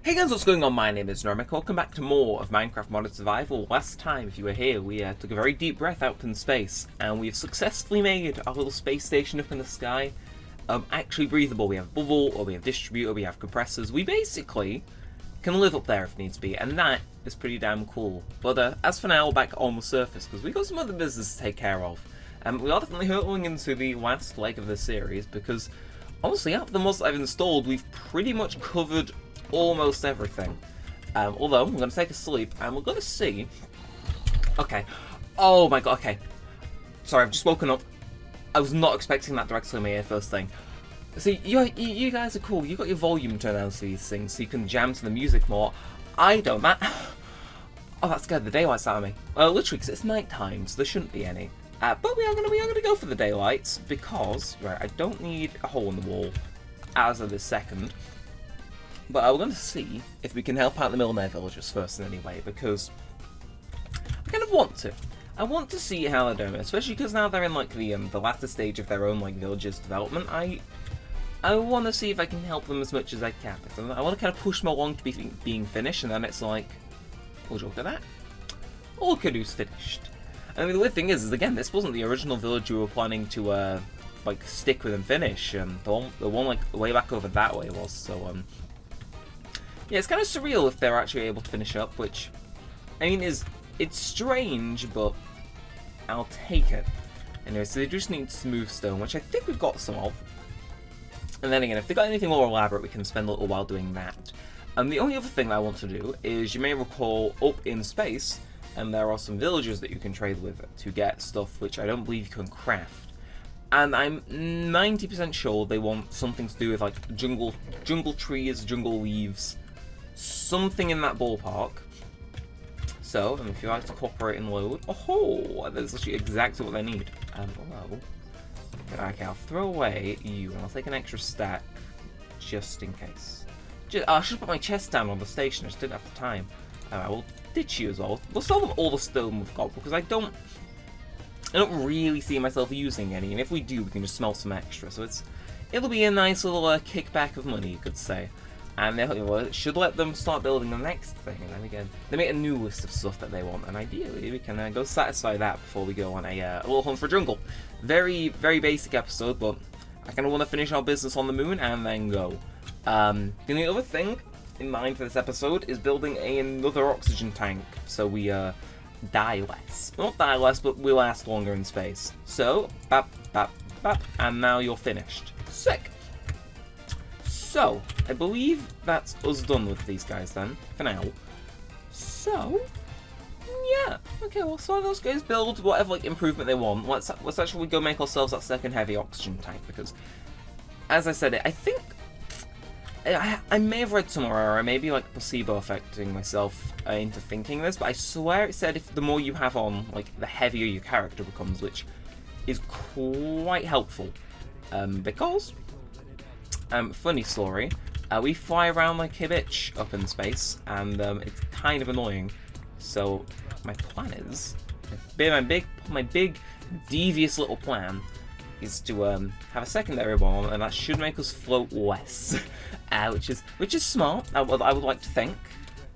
Hey guys, what's going on? My name is Neremik. Welcome back to more of Minecraft Modded Survival. Last time, if you were here, we took a very deep breath out in space, and we've successfully made our little space station up in the sky actually breathable. We have bubble, or we have distributor, we have compressors. We basically can live up there if needs be, and that is pretty damn cool. But as for now, back on the surface, because we've got some other business to take care of. We are definitely hurtling into the last leg of the series, because honestly, out of the mods that I've installed, we've pretty much covered almost everything. Although, I'm going to take a sleep, and we're going to see... Okay. Oh my god, okay. Sorry, I've just woken up. I was not expecting that directly in my ear first thing. See, you guys are cool. You got your volume turned down to these things, so you can jam to the music more. I don't. Oh, that scared the daylights out of me. Literally, because it's night time, so there shouldn't be any. But we are gonna go for the daylights, because, right, I don't need a hole in the wall as of this second. But we're going to see if we can help out the Millenaire villagers first in any way, because I kind of want to. I want to see how they're doing, especially because now they're in like the latter stage of their own like villages development. I want to see if I can help them as much as I can. I want to kind of push them along to being finished, and then it's like, would you look at that? Oh, look at who's finished. I mean, the weird thing is again, this wasn't the original village we were planning to like stick with and finish. The one like way back over that way was so. Yeah, it's kind of surreal if they're actually able to finish up, which, I mean, it's strange, but I'll take it. Anyway, so they just need smooth stone, which I think we've got some of. And then again, if they've got anything more elaborate, we can spend a little while doing that. And the only other thing that I want to do is, you may recall, up in space, and there are some villagers that you can trade with to get stuff which I don't believe you can craft. And I'm 90% sure they want something to do with, like, jungle trees, jungle leaves, something in that ballpark. So, if you like to cooperate and load, oh, that's actually exactly what they need. Well, okay, I'll throw away you, and I'll take an extra stack, just in case. I should put my chest down on the station, I just didn't have the time. I will ditch you as well. We'll sell them all the stone we've got, because I don't really see myself using any, and if we do, we can just smelt some extra, so it'll be a nice little kickback of money, you could say. And they should let them start building the next thing, and then again, they make a new list of stuff that they want, and ideally we can go satisfy that before we go on a little hunt for jungle. Very, very basic episode, but I kind of want to finish our business on the moon and then go. The only other thing in mind for this episode is building another oxygen tank, so we die less. Not die less, but we last longer in space. So, bap, bap, bap, and now you're finished. Sick! So, I believe that's us done with these guys then, for now. So, yeah. Okay, well, so those guys build whatever like improvement they want. Let's actually go make ourselves that second heavy oxygen tank, because, as I said, I think I may have read somewhere, or I may be like placebo affecting myself into thinking this, but I swear it said if the more you have on, like the heavier your character becomes, which is quite helpful, because. Funny story, we fly around like a bitch up in space, and it's kind of annoying. So my plan is, my big devious little plan is to have a secondary bomb, and that should make us float less, which is smart. I would like to think.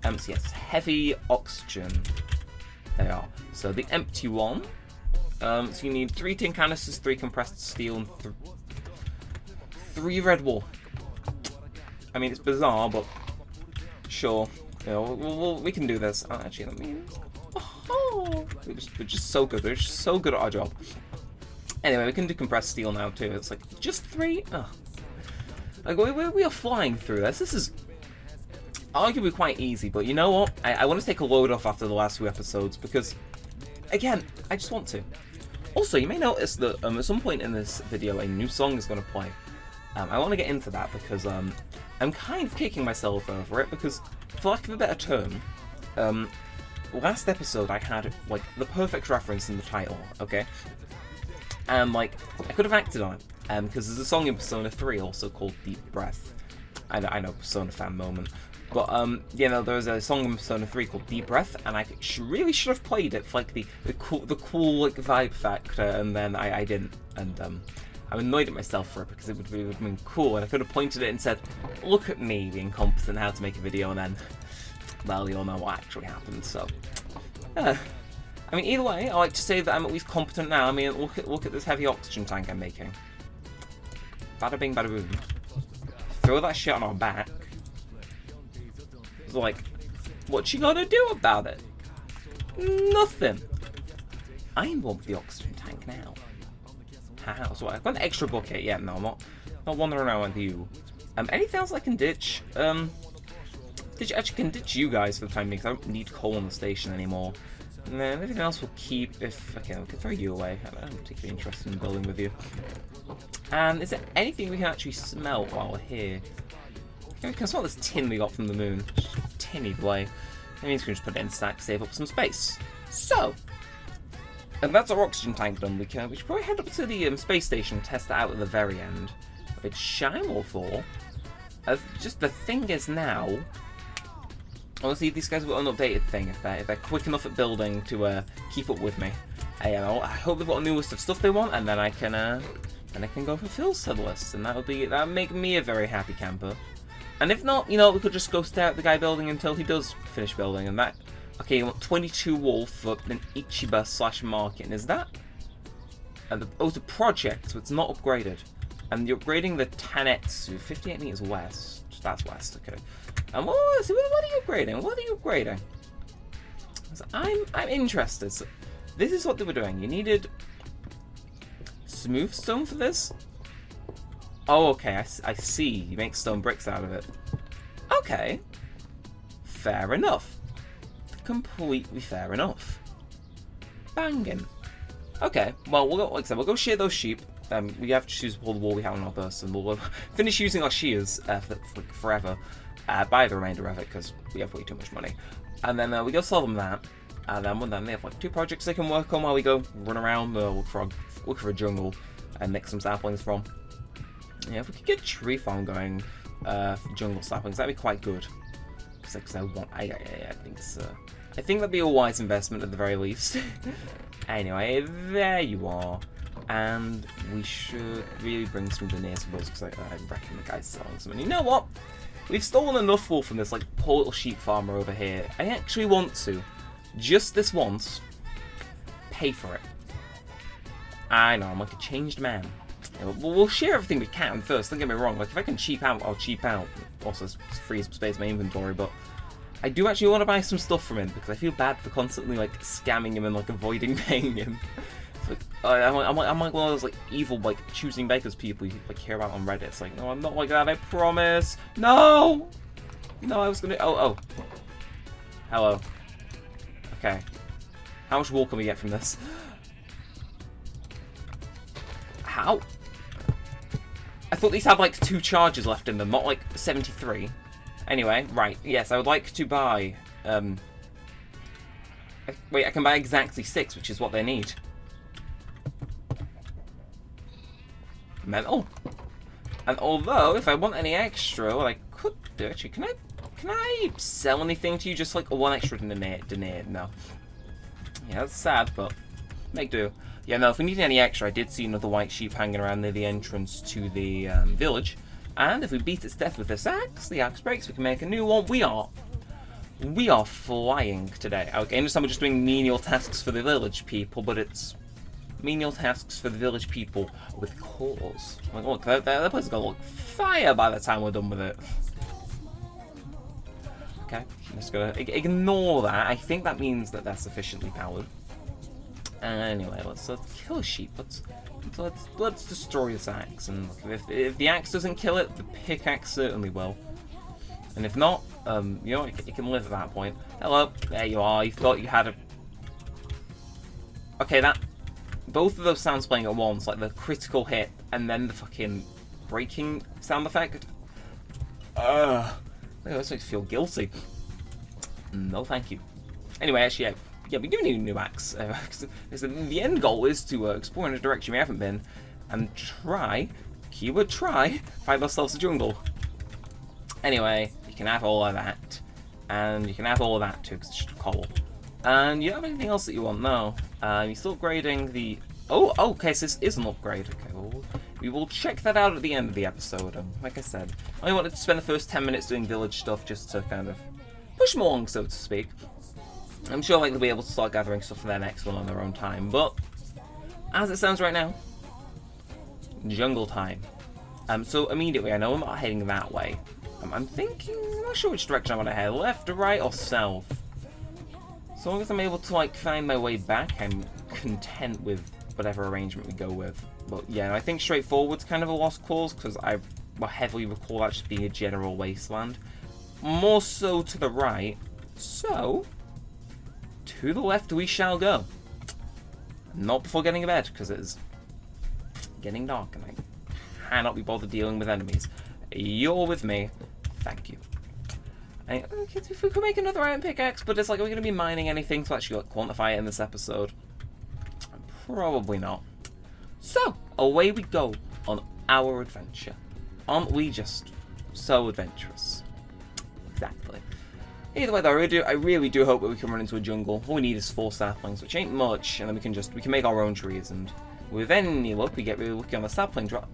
So yes, heavy oxygen. They are. So the empty one. So you need 3 tin canisters, 3 compressed steel, and 3 red wool. I mean, it's bizarre, but sure. You know, we can do this. Oh, actually, that means we're just so good. We're just so good at our job. Anyway, we can do compressed steel now too. It's like just 3. Oh. Like we are flying through this. This is arguably quite easy, but you know what? I want to take a load off after the last 2 episodes because, again, I just want to. Also, you may notice that at some point in this video, a new song is going to play. I want to get into that because I'm kind of kicking myself over it because, for lack of a better term, last episode I had like the perfect reference in the title, okay? And like I could have acted on it because there's a song in Persona 3 also called Deep Breath. I know, Persona fan moment. But you know, there's a song in Persona 3 called Deep Breath, and I really should have played it for like the cool like vibe factor, and then I didn't, and I'm annoyed at myself for it because it would have been cool, and I could have pointed it and said, look at me being competent in how to make a video, and then, well, you all know what actually happened, so. I mean, either way, I like to say that I'm at least competent now. I mean, look at this heavy oxygen tank I'm making. Bada bing, bada boom. Throw that shit on our back. It's like, what you gonna do about it? Nothing. I'm one with the oxygen tank now. Haha, so I've got an extra bucket. Yeah, no, I'm not wandering around with you. Anything else I can ditch? Actually can ditch you guys for the time being, because I don't need coal on the station anymore. And then everything else we'll keep if I can. We can throw you away. I'm particularly interested in building with you. And is there anything we can actually smelt while we're here? Okay, we can smell this tin we got from the moon. Just a tinny blade. That means we can just put it in stack to save up some space. So, and that's our oxygen tank done. We should probably head up to the space station and test that out at the very end. Which I'm all for. Just the thing is now, honestly, these guys have got an updated thing. If they're quick enough at building to keep up with me, I hope they've got a new list of stuff they want, and then I can go fulfill said list, and that would make me a very happy camper. And if not, you know, we could just go stare at the guy building until he does finish building, and that. Okay, you want 22 wool for an Ichiba / market, and is that? It's a project, so it's not upgraded. And you're upgrading the Tanetsu, 58 meters west. That's west, okay. And what are you upgrading? What are you upgrading? So I'm interested. So this is what they were doing. You needed smooth stone for this? Oh, okay, I see. You make stone bricks out of it. Okay. Fair enough. Completely fair enough. Banging. Okay, well, like I said, we'll go shear those sheep. We have to choose all the wool we have on our burst, and we'll finish using our shears for forever. Buy the remainder of it, because we have way too much money. And then we go sell them that. And then they have like 2 projects they can work on while we go run around, look for a jungle, and mix some saplings from. Yeah, if we could get a tree farm going for jungle saplings, that'd be quite good. Because I think that'd be a wise investment at the very least. Anyway, there you are. And we should really bring some deniers with us, because I reckon the guy's selling some. And you know what? We've stolen enough wool from this like poor little sheep farmer over here. I actually want to, just this once, pay for it. I know, I'm like a changed man. We'll share everything we can first, don't get me wrong. Like, if I can cheap out, I'll cheap out. Also, frees up space in my inventory, but I do actually want to buy some stuff from him, because I feel bad for constantly, like, scamming him and, like, avoiding paying him. It's like, I'm like one of those, like, evil, like, choosing bakers people you, like, hear about on Reddit. It's like, no, I'm not like that, I promise. No! No, I was gonna... Oh. Hello. Okay. How much wool can we get from this? How? I thought these had like 2 charges left in them, not like 73. Anyway, right, yes, I would like to buy, wait, I can buy exactly 6, which is what they need. Metal. And although, if I want any extra, what I could do, actually, can I sell anything to you? Just like 1 extra denier? No. Yeah, that's sad, but make do. Yeah, no, if we need any extra, I did see another white sheep hanging around near the entrance to the village. And if we beat its death with this axe, the axe breaks, we can make a new one. We are flying today. Okay, I understand we're just doing menial tasks for the village people, but it's menial tasks for the village people with cause. Like, look, that place is gonna look fire by the time we're done with it. Okay, I'm just gonna ignore that. I think that means that they're sufficiently powered. Anyway, let's kill a sheep. Let's destroy this axe, and if the axe doesn't kill it, the pickaxe certainly will. And if not, you know, it can live at that point. Hello, there you are. You thought you had a... Okay, both of those sounds playing at once, like the critical hit and then the fucking breaking sound effect. That makes me feel guilty. No, thank you. Anyway, actually, yeah, we do need a new axe. The end goal is to explore in a direction we haven't been and keyword try, find ourselves a jungle. Anyway, you can have all of that. And you can have all of that too, because it's just coal. And you don't have anything else that you want? No. You're still upgrading the... Oh, okay, so this is an upgrade. Okay, well, we will check that out at the end of the episode. Like I said, I only wanted to spend the first 10 minutes doing village stuff just to kind of push them along, so to speak. I'm sure like they'll be able to start gathering stuff for their next one on their own time, but as it stands right now, jungle time. So immediately, I know I'm not heading that way. I'm thinking, I'm not sure which direction I want to head, left or right or south. So long as I'm able to like find my way back, I'm content with whatever arrangement we go with. But yeah, I think straightforward's kind of a lost cause, because I will heavily recall that just being a general wasteland. More so to the right, so to the left we shall go. Not before getting to bed, because it is getting dark and I cannot be bothered dealing with enemies. You're with me, thank you. If we could make another iron pickaxe, but it's like, are we going to be mining anything to actually like, quantify it in this episode? Probably not. So, away we go on our adventure. Aren't we just so adventurous? Exactly. Either way though, I really do hope that we can run into a jungle. All we need is 4 saplings, which ain't much, and then we can make our own trees, and with any luck we get really lucky on the sapling drop.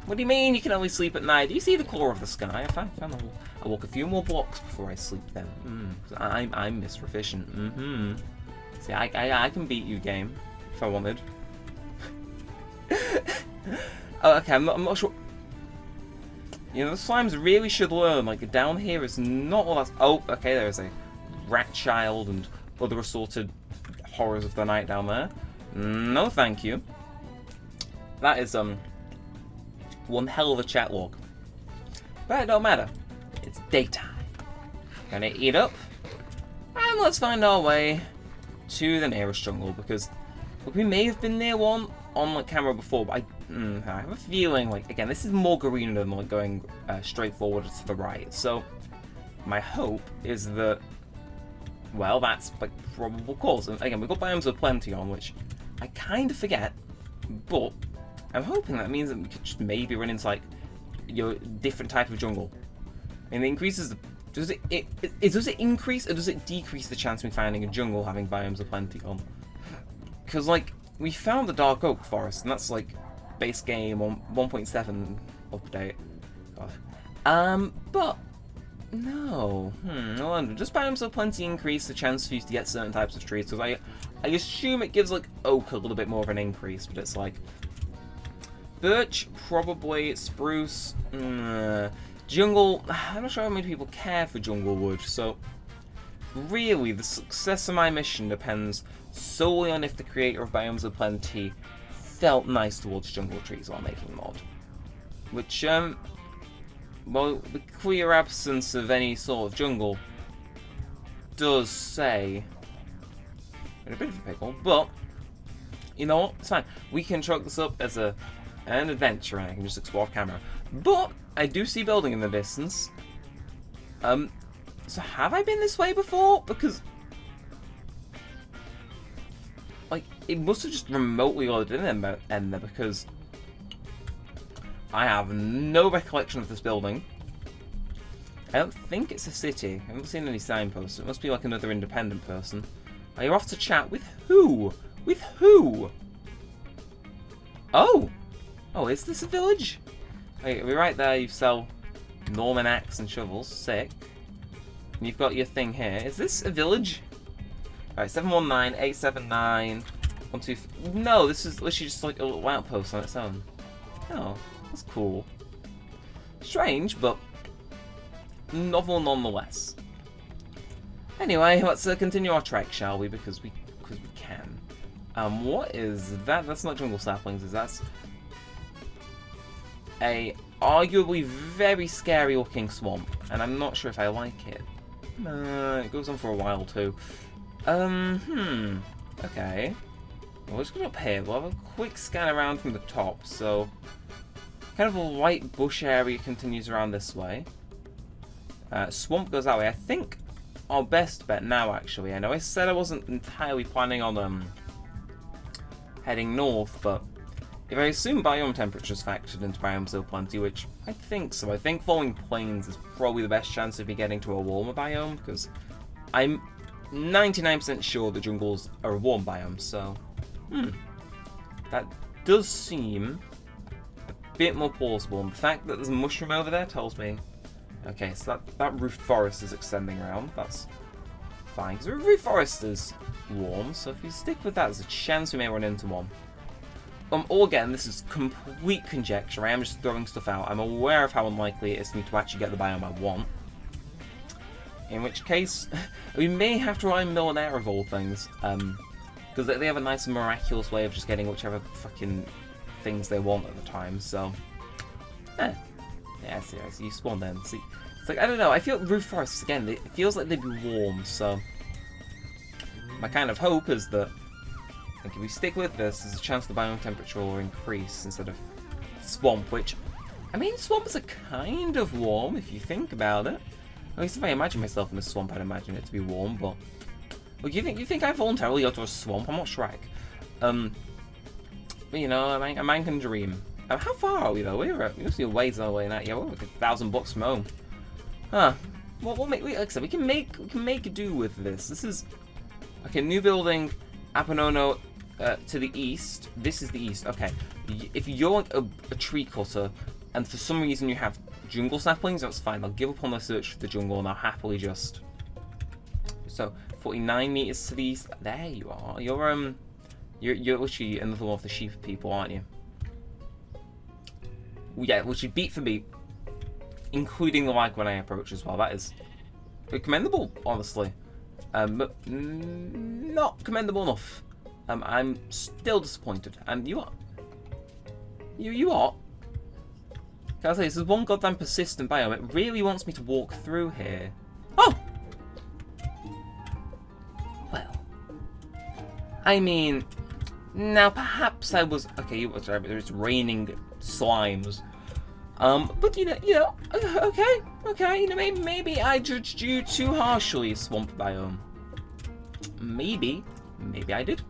What do you mean you can only sleep at night? Do you see the colour of the sky? I'll walk a few more blocks before I sleep then. I'm Mr. Efficient. See, I can beat you, game, if I wanted. Oh, okay, I'm not sure. You know, the slimes really should learn, like, down here is not all that... Oh, okay, there is a rat child and other assorted horrors of the night down there. No, thank you. That is, one hell of a chat log. But it don't matter. It's daytime. Gonna eat up. And let's find our way to the nearest jungle, because we may have been near one on like camera before, but I have a feeling like, again, this is more green than like going straight forward to the right. So my hope is that, well, that's like probable cause. And again, we've got Biomes O Plenty on, which I kind of forget, but I'm hoping that means that we could just maybe run into like your different type of jungle. And it increases the... Does it increase or does it decrease the chance of me finding a jungle having Biomes O Plenty on? Because, like, we found the Dark Oak Forest, and that's, like, base game on 1.7 update. God. But... No. I wonder. Does Biomes O Plenty increase the chance for you to get certain types of trees? Because I assume it gives, like, oak a little bit more of an increase, but it's, like... Birch, probably. Spruce, jungle, I'm not sure how many people care for jungle wood, so really the success of my mission depends solely on if the creator of Biomes O Plenty felt nice towards jungle trees while making the mod. Which, well, the clear absence of any sort of jungle does say in a bit of a pickle, but you know what, it's fine. We can chalk this up as an adventure and I can just explore off camera. But I do see building in the distance. So have I been this way before? Because, like, it must have just remotely loaded in there because I have no recollection of this building. I don't think it's a city. I haven't seen any signposts. It must be like another independent person. Are you off to chat with who? With who? Oh! Oh, is this a village? Wait, we're right there. You sell Norman axe and shovels. Sick. And you've got your thing here. Is this a village? Alright, 719, 879, 123. No, this is literally just like a little outpost on its own. Oh, that's cool. Strange, but novel nonetheless. Anyway, let's continue our trek, shall we? Because we can. What is that? That's not jungle saplings, is that? A arguably very scary looking swamp, and I'm not sure if I like it. It goes on for a while too. Okay. Well, let's go up here. We'll have a quick scan around from the top. So, kind of a light bush area continues around this way. Swamp goes that way. I think our best bet now, actually. I know I said I wasn't entirely planning on heading north, but if I assume biome temperature is factored into Biomes O Plenty, which I think so, I think falling plains is probably the best chance of me getting to a warmer biome, because I'm 99% sure the jungles are a warm biome, so that does seem the bit more plausible. And the fact that there's a mushroom over there tells me, okay, so that roofed forest is extending around. That's fine, because the roofed forest is warm, so if we stick with that, there's a chance we may run into one. Or again, this is complete conjecture. I am just throwing stuff out. I'm aware of how unlikely it is for me to actually get the biome I want. In which case, we may have to rely on Millenaire of all things. Because they have a nice and miraculous way of just getting whichever fucking things they want at the time, so... Yeah, seriously, you spawn them. See, it's like, I don't know, I feel roof forests, again, it feels like they'd be warm, so... My kind of hope is that, if we stick with this, there's a chance the biome temperature will increase instead of swamp, which... I mean, swamps are kind of warm, if you think about it. At least if I imagine myself in a swamp, I'd imagine it to be warm, but... Well, you think I voluntarily go to a swamp? I'm not Shrek. But, you know, a man can dream. How far are we, though? We must be a ways away now. Yeah, we're like $1,000 from home. Huh. Well, like I said, we can make do with this. This is... Okay, new building, Apanono to the east. This is the east. Okay. If you're like a tree cutter, and for some reason you have jungle saplings, that's fine. I'll give up on the search for the jungle, and I'll happily just... So, 49 meters to the east. There you are. You're literally another one of the sheep people, aren't you? Yeah, literally beat for beat, including the lag when I approach as well. That is commendable, honestly. But not commendable enough. I'm still disappointed. And you are. You are. Can I say, this is one goddamn persistent biome. It really wants me to walk through here. Oh! Well. I mean, now perhaps I was... Okay, it's raining slimes. But you know, okay, you know, maybe I judged you too harshly, swamp biome. Maybe I did.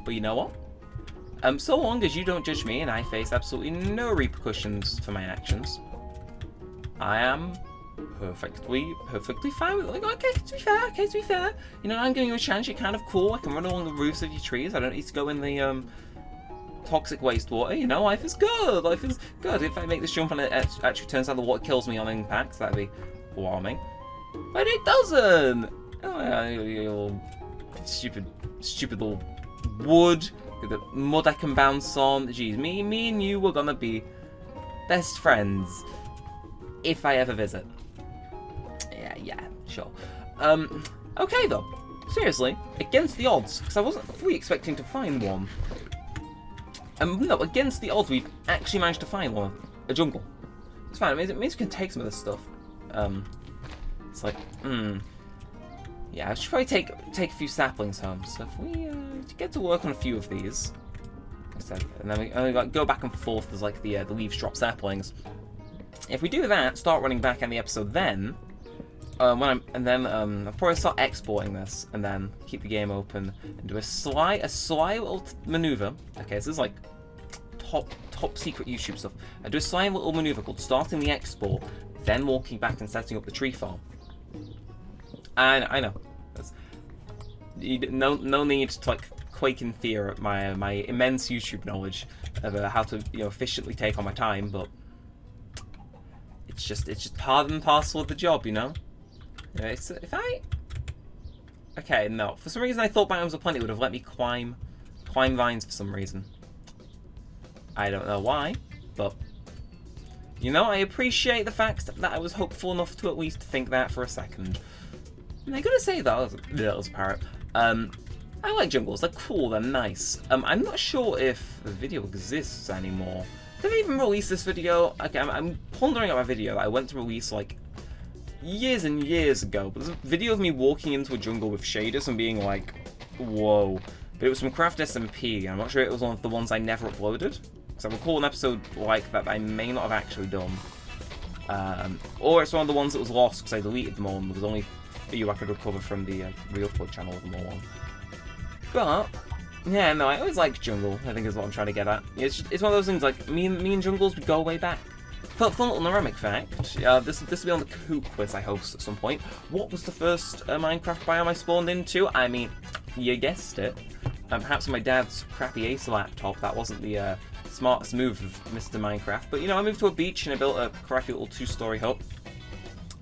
But you know what? So long as you don't judge me and I face absolutely no repercussions for my actions, I am perfectly fine with it. Like, okay, to be fair, you know, I'm giving you a chance. You're kind of cool. I can run along the roofs of your trees. I don't need to go in the toxic wastewater. You know, life is good. If I make this jump and it actually turns out the water kills me on impact, that'd be alarming. But it doesn't. Oh yeah, you little stupid little wood. The mud I can bounce on. Jeez, me and you were gonna be best friends if I ever visit. Yeah, sure. Okay though. Seriously, against the odds, because I wasn't fully expecting to find one. No, against the odds, we've actually managed to find one. A jungle. It's fine. It means we can take some of this stuff. It's like, yeah, I should probably take a few saplings home. So if we get to work on a few of these, and then we only like go back and forth as like the leaves drop saplings. If we do that, start running back in the episode, then I'll probably start exporting this, and then keep the game open and do a sly little maneuver. Okay, this is like top secret YouTube stuff. I do a sly little maneuver called starting the export, then walking back and setting up the tree farm. And I know, no need to like quake in fear at my immense YouTube knowledge of how to efficiently take on my time, but it's just part and parcel of the job, you know. Okay, no. For some reason I thought Biomes O Plenty would have let me climb vines for some reason. I don't know why, but you know, I appreciate the fact that I was hopeful enough to at least think that for a second. And I gotta say that was a parrot. I like jungles. They're cool. They're nice. I'm not sure if the video exists anymore. Did I even release this video? Okay, I'm pondering on my video that I went to release like years and years ago, but there's a video of me walking into a jungle with shaders and being like, whoa. But it was from Craft SMP, and I'm not sure it was one of the ones I never uploaded, because I recall an episode like that I may not have actually done. Or it's one of the ones that was lost because I deleted them all and there was only a few I could recover from the Real Plug channel of them all on. But yeah, no, I always like jungle, I think is what I'm trying to get at. It's one of those things, like, me and jungles would go way back. Fun little Neremik fact, this will be on the Coop quiz I host at some point. What was the first Minecraft biome I spawned into? I mean, you guessed it. Perhaps on my dad's crappy Acer laptop. That wasn't the Smartest move of Mr. Minecraft. But, you know, I moved to a beach and I built a crappy little 2-story hut.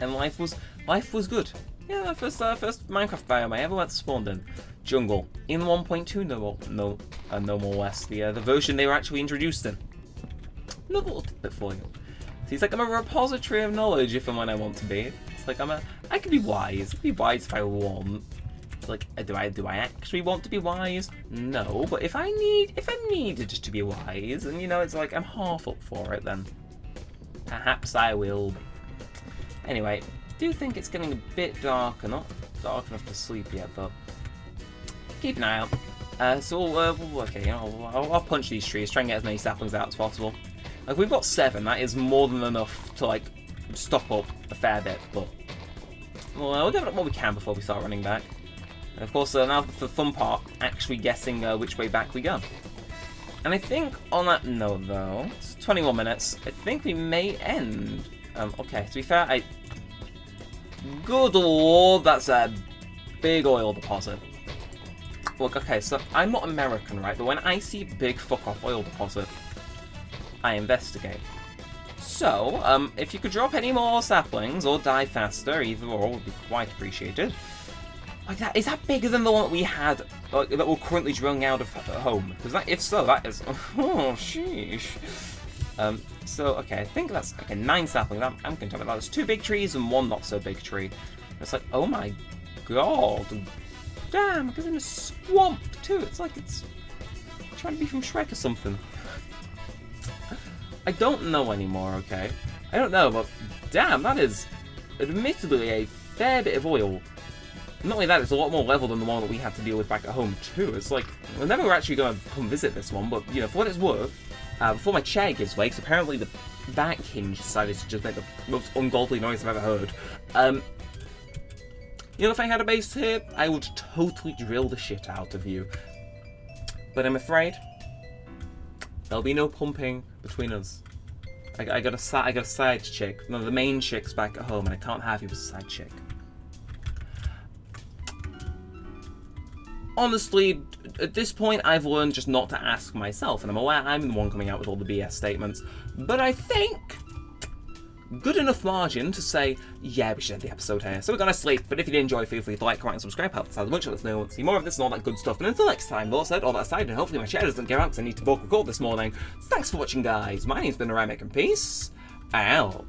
And life was good. Yeah, first Minecraft biome I ever went spawned in. Jungle. In 1.2 no more West. The version they were actually introduced in. Another little tidbit for you. So he's like, I'm a repository of knowledge if and when I want to be. It's like, I can be wise. I can be wise if I want. It's like, do I actually want to be wise? No, but if I needed to be wise, and you know, it's like, I'm half up for it, then perhaps I will be. Anyway, I do think it's getting a bit darker. Not dark enough to sleep yet, but keep an eye out. So, okay, you know, I'll punch these trees, try and get as many saplings out as possible. Like, we've got 7, that is more than enough to, like, stock up a fair bit, but we'll give it what we can before we start running back. And of course, now for the fun part, actually guessing which way back we go. And I think on that note, though, it's 21 minutes, I think we may end. Okay, to be fair, good lord, that's a big oil deposit. Look, okay, so I'm not American, right? But when I see big fuck-off oil deposit, I investigate. So, if you could drop any more saplings or die faster, either or would be quite appreciated. Like that, is that bigger than the one that we had, like, that we're currently drilling out of home? Because if so, that is, oh sheesh. So okay, I think that's okay. 9 saplings. I'm content with that. There's 2 big trees and 1 not so big tree. It's like, oh my god, damn! Because in a swamp too. It's like it's trying to be from Shrek or something. I don't know anymore, okay? I don't know, but damn, that is admittedly a fair bit of oil. Not only that, it's a lot more level than the one that we had to deal with back at home, too. It's like, we're never actually going to come visit this one, but, you know, for what it's worth, before my chair gives way, because apparently the back hinge decided to just make the most ungodly noise I've ever heard, you know, if I had a base here, I would totally drill the shit out of you. But I'm afraid there'll be no pumping between us. I got a side chick. No, the main chick's back at home, and I can't have you as a side chick. Honestly, at this point, I've learned just not to ask myself, and I'm aware I'm the one coming out with all the BS statements. But I think good enough margin to say, yeah, we should end the episode here. So we're gonna sleep. But if you did enjoy, feel free to like, comment, and subscribe. Help us out a bunch. Let us know. See more of this and all that good stuff. And until next time, all said, all that aside, and hopefully my chair doesn't get out because I need to bulk record this morning. So thanks for watching, guys. My name's been Neremik, and peace out.